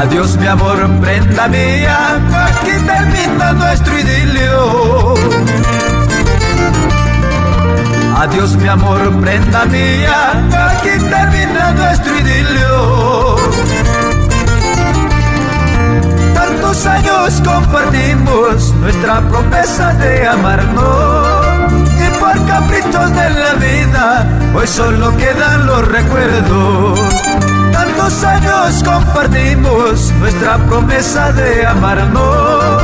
Adiós mi amor, prenda mía, aquí termina nuestro idilio. Adiós mi amor, prenda mía, aquí termina nuestro idilio. Tantos años compartimos nuestra promesa de amarnos, y por caprichos de la vida hoy solo quedan los recuerdos. Tantos años compartimos nuestra promesa de amarnos,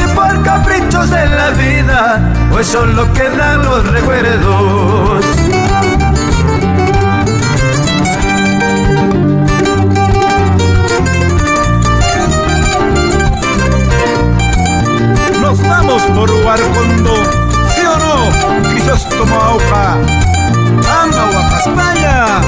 y por caprichos de la vida hoy solo quedan los recuerdos. Nos vamos por Huarcondo, ¿sí o no? Crisóstomo Aupa, Anga España.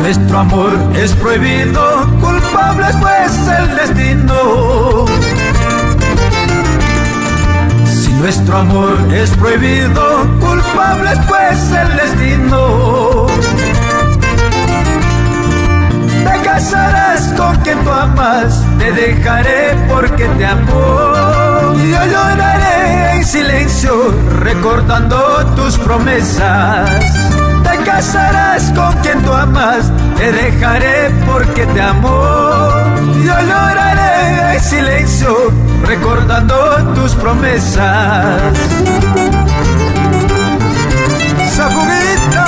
Nuestro amor es prohibido, culpable es pues el destino. Si nuestro amor es prohibido, culpable es pues el destino. Te casarás con quien tú amas, te dejaré porque te amo. Y yo lloraré en silencio recordando tus promesas. Te casarás con quien tú amas, te dejaré porque te amo. Yo lloraré en silencio recordando tus promesas. Sabuguita,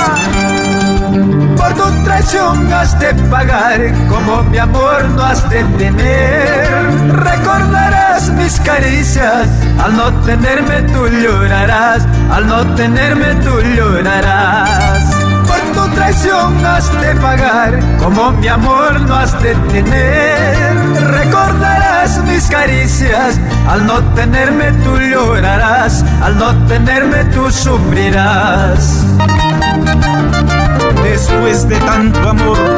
por tu traición has de pagar, como mi amor no has de tener. Recordarás mis caricias, al no tenerme tú llorarás, al no tenerme tú llorarás. Por tu traición has de pagar, como mi amor no has de tener. Recordarás mis caricias, al no tenerme tú llorarás, al no tenerme tú sufrirás. Después de tanto amor